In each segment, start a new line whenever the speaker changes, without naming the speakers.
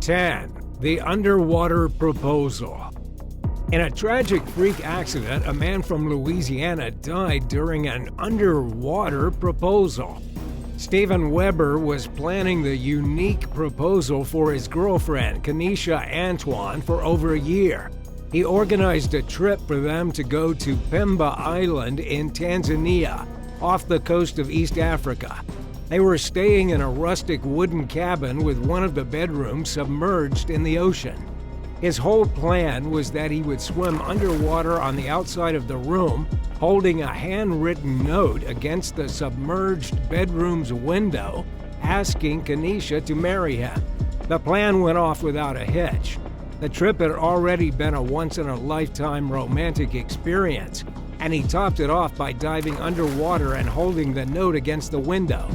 10. The underwater proposal. In a tragic freak accident, a man from Louisiana died during an underwater proposal. Stephen Weber was planning the unique proposal for his girlfriend, Kenesha Antoine, for over a year. He organized a trip for them to go to Pemba Island in Tanzania, off the coast of East Africa. They were staying in a rustic wooden cabin with one of the bedrooms submerged in the ocean. His whole plan was that he would swim underwater on the outside of the room, holding a handwritten note against the submerged bedroom's window, asking Kenesha to marry him. The plan went off without a hitch. The trip had already been a once-in-a-lifetime romantic experience, and he topped it off by diving underwater and holding the note against the window.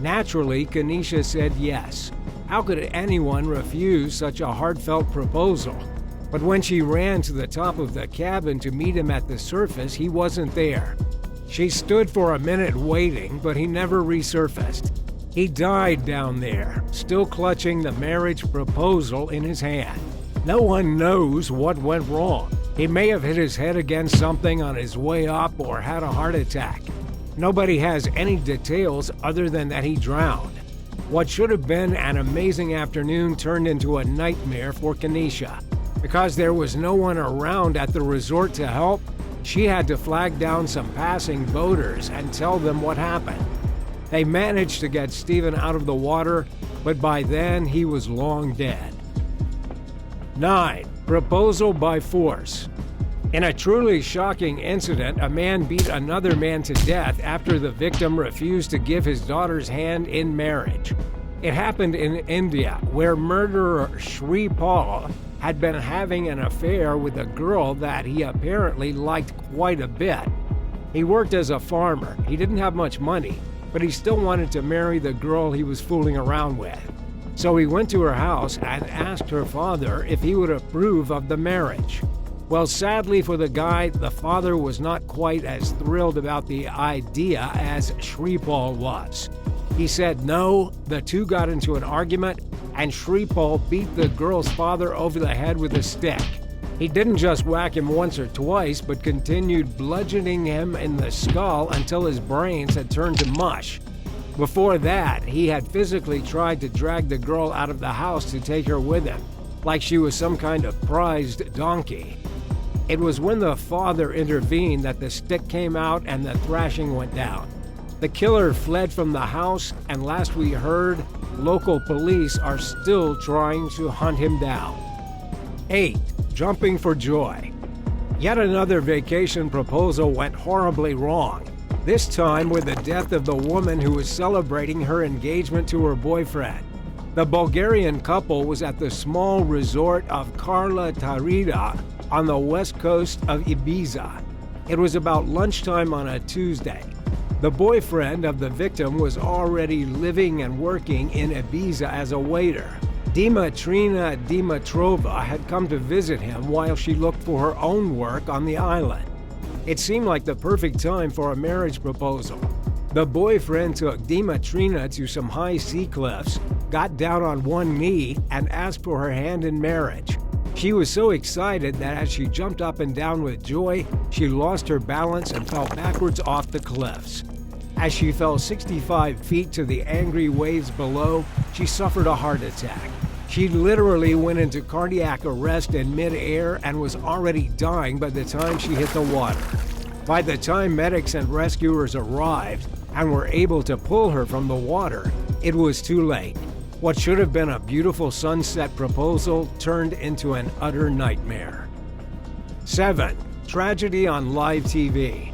Naturally, Kenesha said yes. How could anyone refuse such a heartfelt proposal? But when she ran to the top of the cabin to meet him at the surface, he wasn't there. She stood for a minute waiting, but he never resurfaced. He died down there, still clutching the marriage proposal in his hand. No one knows what went wrong. He may have hit his head against something on his way up or had a heart attack. Nobody has any details other than that he drowned. What should have been an amazing afternoon turned into a nightmare for Kenesha. Because there was no one around at the resort to help, she had to flag down some passing boaters and tell them what happened. They managed to get Stephen out of the water, but by then he was long dead. 9. Proposal by force. In a truly shocking incident, a man beat another man to death after the victim refused to give his daughter's hand in marriage. It happened in India, where murderer Shripal had been having an affair with a girl that he apparently liked quite a bit. He worked as a farmer. He didn't have much money, but he still wanted to marry the girl he was fooling around with. So he went to her house and asked her father if he would approve of the marriage. Well, sadly for the guy, the father was not quite as thrilled about the idea as Shripal was. He said no, the two got into an argument, and Shripal beat the girl's father over the head with a stick. He didn't just whack him once or twice, but continued bludgeoning him in the skull until his brains had turned to mush. Before that, he had physically tried to drag the girl out of the house to take her with him, like she was some kind of prized donkey. It was when the father intervened that the stick came out and the thrashing went down. The killer fled from the house, and last we heard, local police are still trying to hunt him down. 8. Jumping for joy. Yet another vacation proposal went horribly wrong, this time with the death of the woman who was celebrating her engagement to her boyfriend. The Bulgarian couple was at the small resort of Karla Tarida on the west coast of Ibiza. It was about lunchtime on a Tuesday. The boyfriend of the victim was already living and working in Ibiza as a waiter. Dimitrina Dimitrova had come to visit him while she looked for her own work on the island. It seemed like the perfect time for a marriage proposal. The boyfriend took Dimitrina to some high sea cliffs, got down on one knee, and asked for her hand in marriage. She was so excited that as she jumped up and down with joy, she lost her balance and fell backwards off the cliffs. As she fell 65 feet to the angry waves below, she suffered a heart attack. She literally went into cardiac arrest in mid-air and was already dying by the time she hit the water. By the time medics and rescuers arrived and were able to pull her from the water, it was too late. What should have been a beautiful sunset proposal turned into an utter nightmare. 7. Tragedy on live TV.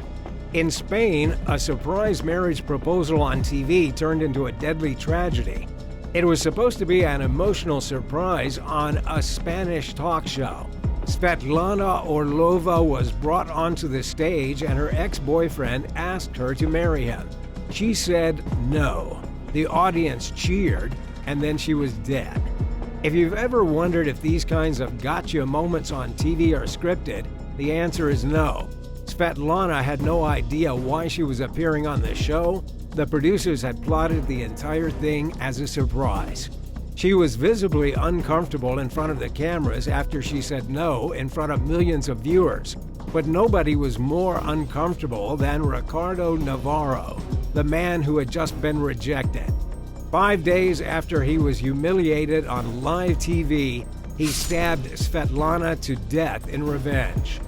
In Spain, a surprise marriage proposal on TV turned into a deadly tragedy. It was supposed to be an emotional surprise on a Spanish talk show. Svetlana Orlova was brought onto the stage and her ex-boyfriend asked her to marry him. She said no. The audience cheered, and then she was dead. If you've ever wondered if these kinds of gotcha moments on TV are scripted, the answer is no. Svetlana had no idea why she was appearing on the show. The producers had plotted the entire thing as a surprise. She was visibly uncomfortable in front of the cameras after she said no in front of millions of viewers. But nobody was more uncomfortable than Ricardo Navarro, the man who had just been rejected. 5 days after he was humiliated on live TV, he stabbed Svetlana to death in revenge.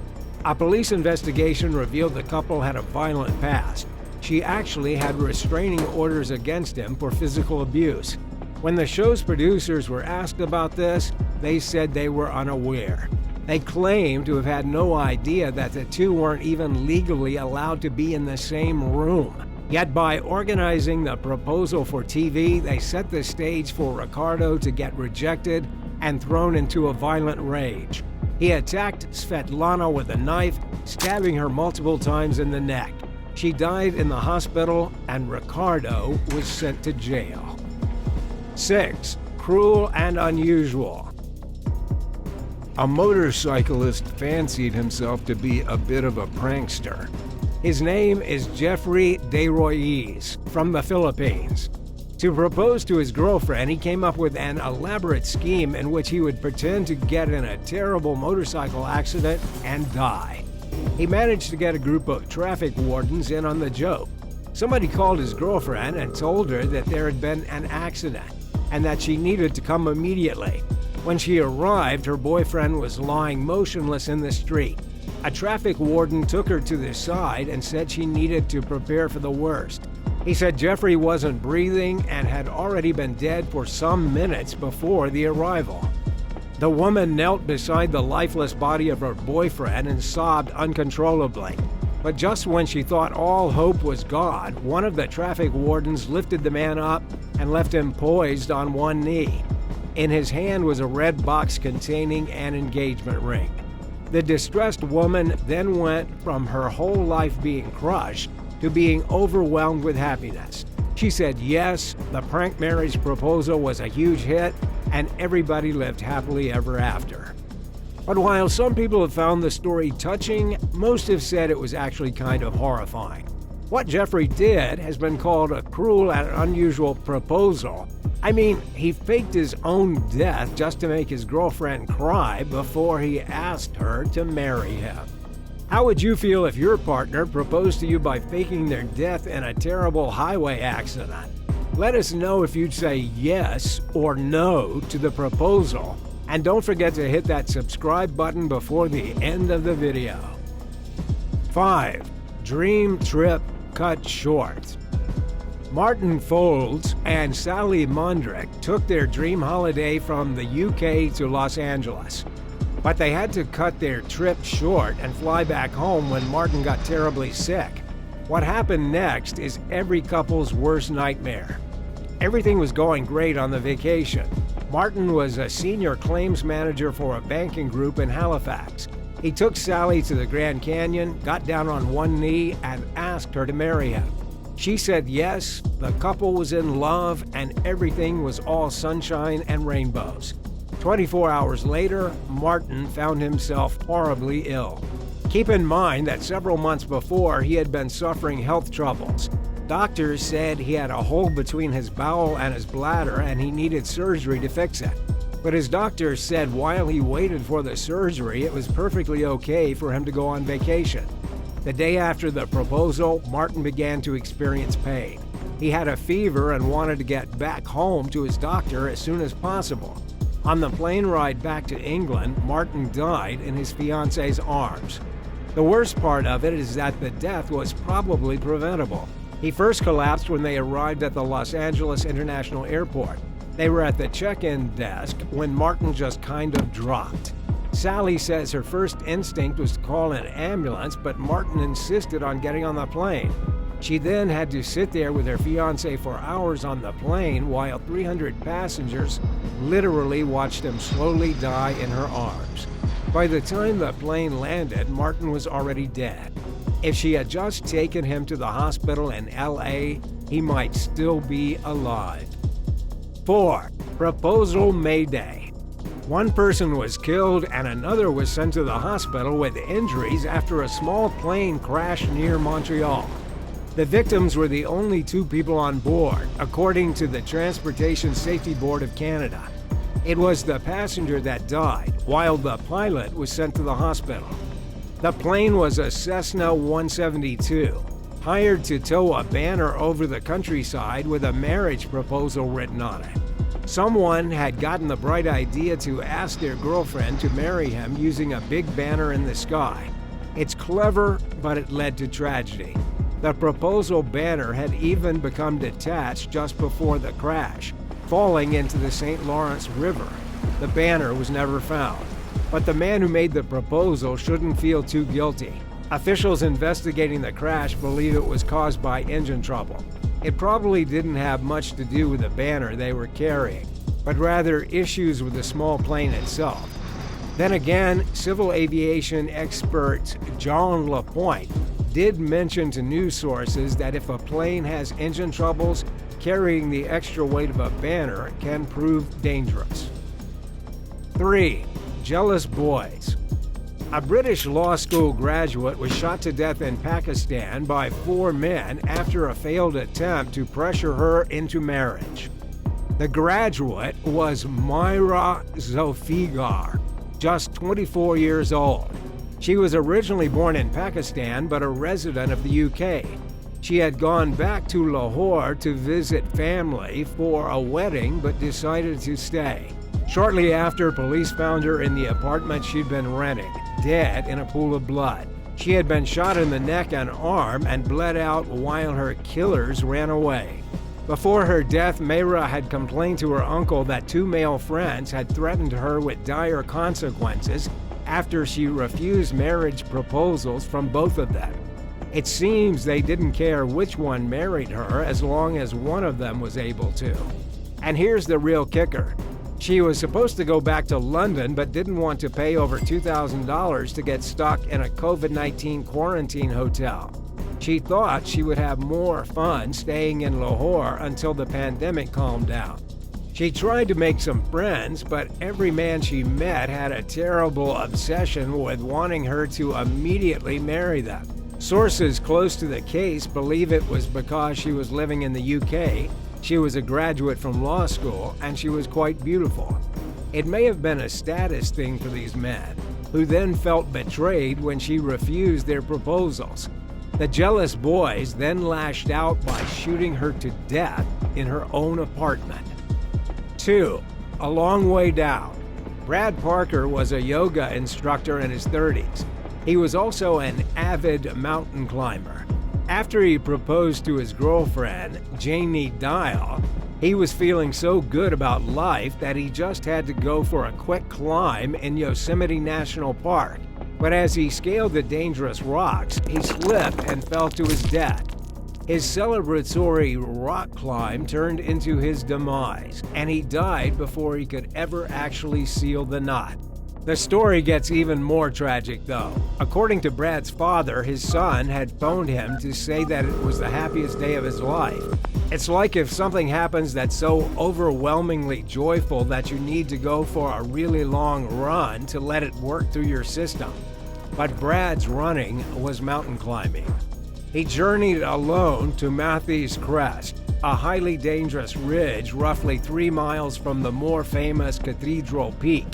A police investigation revealed the couple had a violent past. She actually had restraining orders against him for physical abuse. When the show's producers were asked about this, they said they were unaware. They claimed to have had no idea that the two weren't even legally allowed to be in the same room. Yet by organizing the proposal for TV, they set the stage for Ricardo to get rejected and thrown into a violent rage. He attacked Svetlana with a knife, stabbing her multiple times in the neck. She died in the hospital, and Ricardo was sent to jail. 6. Cruel and unusual. A motorcyclist fancied himself to be a bit of a prankster. His name is Jeffrey De Ruiz from the Philippines. To propose to his girlfriend, he came up with an elaborate scheme in which he would pretend to get in a terrible motorcycle accident and die. He managed to get a group of traffic wardens in on the joke. Somebody called his girlfriend and told her that there had been an accident and that she needed to come immediately. When she arrived, her boyfriend was lying motionless in the street. A traffic warden took her to the side and said she needed to prepare for the worst. He said Jeffrey wasn't breathing and had already been dead for some minutes before the arrival. The woman knelt beside the lifeless body of her boyfriend and sobbed uncontrollably. But just when she thought all hope was gone, one of the traffic wardens lifted the man up and left him poised on one knee. In his hand was a red box containing an engagement ring. The distressed woman then went from her whole life being crushed to being overwhelmed with happiness. She said yes, the prank marriage proposal was a huge hit, and everybody lived happily ever after. But while some people have found the story touching, most have said it was actually kind of horrifying. What Jeffrey did has been called a cruel and unusual proposal. I mean, he faked his own death just to make his girlfriend cry before he asked her to marry him. How would you feel if your partner proposed to you by faking their death in a terrible highway accident? Let us know if you'd say yes or no to the proposal. And don't forget to hit that subscribe button before the end of the video. 5. Dream trip cut short. Martin Folds and Sally Mondrick took their dream holiday from the UK to Los Angeles. But they had to cut their trip short and fly back home when Martin got terribly sick. What happened next is every couple's worst nightmare. Everything was going great on the vacation. Martin was a senior claims manager for a banking group in Halifax. He took Sally to the Grand Canyon, got down on one knee, and asked her to marry him. She said yes, the couple was in love, and everything was all sunshine and rainbows. 24 hours later, Martin found himself horribly ill. Keep in mind that several months before, he had been suffering health troubles. Doctors said he had a hole between his bowel and his bladder and he needed surgery to fix it. But his doctor said while he waited for the surgery, it was perfectly okay for him to go on vacation. The day after the proposal, Martin began to experience pain. He had a fever and wanted to get back home to his doctor as soon as possible. On the plane ride back to England, Martin died in his fiance's arms. The worst part of it is that the death was probably preventable. He first collapsed when they arrived at the Los Angeles International Airport. They were at the check-in desk when Martin just kind of dropped. Sally says her first instinct was to call an ambulance, but Martin insisted on getting on the plane. She then had to sit there with her fiancé for hours on the plane while 300 passengers literally watched him slowly die in her arms. By the time the plane landed, Martin was already dead. If she had just taken him to the hospital in LA, he might still be alive. 4. Proposal Mayday. One person was killed and another was sent to the hospital with injuries after a small plane crashed near Montreal. The victims were the only two people on board, according to the Transportation Safety Board of Canada. It was the passenger that died, while the pilot was sent to the hospital. The plane was a Cessna 172, hired to tow a banner over the countryside with a marriage proposal written on it. Someone had gotten the bright idea to ask their girlfriend to marry him using a big banner in the sky. It's clever, but it led to tragedy. The proposal banner had even become detached just before the crash, falling into the St. Lawrence River. The banner was never found. But the man who made the proposal shouldn't feel too guilty. Officials investigating the crash believe it was caused by engine trouble. It probably didn't have much to do with the banner they were carrying, but rather issues with the small plane itself. Then again, civil aviation expert John LaPointe did mention to news sources that if a plane has engine troubles, carrying the extra weight of a banner can prove dangerous. 3. Jealous boys. A British law school graduate was shot to death in Pakistan by 4 men after a failed attempt to pressure her into marriage. The graduate was Myra Zulfiqar, just 24 years old. She was originally born in Pakistan but a resident of the UK. She had gone back to Lahore to visit family for a wedding but decided to stay. Shortly after, police found her in the apartment she'd been renting, dead in a pool of blood. She had been shot in the neck and arm and bled out while her killers ran away. Before her death, Mayra had complained to her uncle that 2 male friends had threatened her with dire consequences after she refused marriage proposals from both of them. It seems they didn't care which one married her as long as one of them was able to. And here's the real kicker. She was supposed to go back to London but didn't want to pay over $2,000 to get stuck in a COVID-19 quarantine hotel. She thought she would have more fun staying in Lahore until the pandemic calmed down. She tried to make some friends, but every man she met had a terrible obsession with wanting her to immediately marry them. Sources close to the case believe it was because she was living in the UK. She was a graduate from law school, and she was quite beautiful. It may have been a status thing for these men, who then felt betrayed when she refused their proposals. The jealous boys then lashed out by shooting her to death in her own apartment. 2. A long way down. Brad Parker was a yoga instructor in his 30s. He was also an avid mountain climber. After he proposed to his girlfriend, Janie Dial, he was feeling so good about life that he just had to go for a quick climb in Yosemite National Park. But as he scaled the dangerous rocks, he slipped and fell to his death. His celebratory rock climb turned into his demise, and he died before he could ever actually seal the knot. The story gets even more tragic, though. According to Brad's father, his son had phoned him to say that it was the happiest day of his life. It's like if something happens that's so overwhelmingly joyful that you need to go for a really long run to let it work through your system. But Brad's running was mountain climbing. He journeyed alone to Matthie's Crest, a highly dangerous ridge roughly 3 miles from the more famous Cathedral Peak.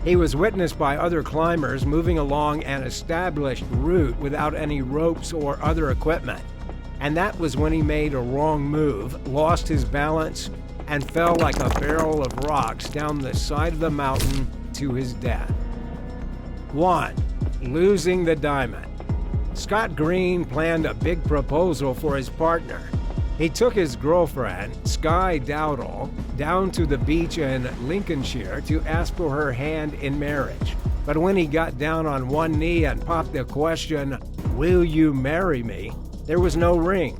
He was witnessed by other climbers moving along an established route without any ropes or other equipment. And that was when he made a wrong move, lost his balance, and fell like a barrel of rocks down the side of the mountain to his death. 1. Losing the diamond. Scott Green planned a big proposal for his partner. He took his girlfriend, Skye Dowdall, down to the beach in Lincolnshire to ask for her hand in marriage. But when he got down on one knee and popped the question, "Will you marry me?" there was no ring.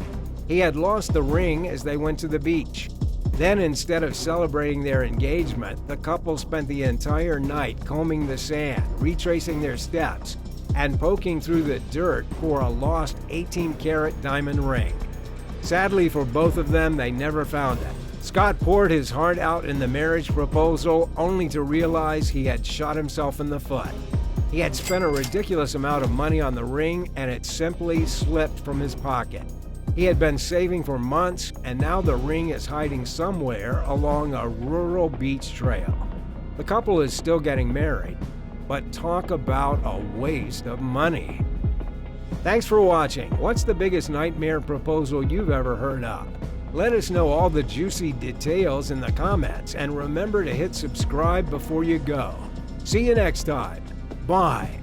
He had lost the ring as they went to the beach. Then, instead of celebrating their engagement, the couple spent the entire night combing the sand, retracing their steps, and poking through the dirt for a lost 18-carat diamond ring. Sadly for both of them, they never found it. Scott poured his heart out in the marriage proposal only to realize he had shot himself in the foot. He had spent a ridiculous amount of money on the ring and it simply slipped from his pocket. He had been saving for months and now the ring is hiding somewhere along a rural beach trail. The couple is still getting married, but talk about a waste of money. Thanks for watching. What's the biggest nightmare proposal you've ever heard of? Let us know all the juicy details in the comments, and remember to hit subscribe before you go. See you next time. Bye.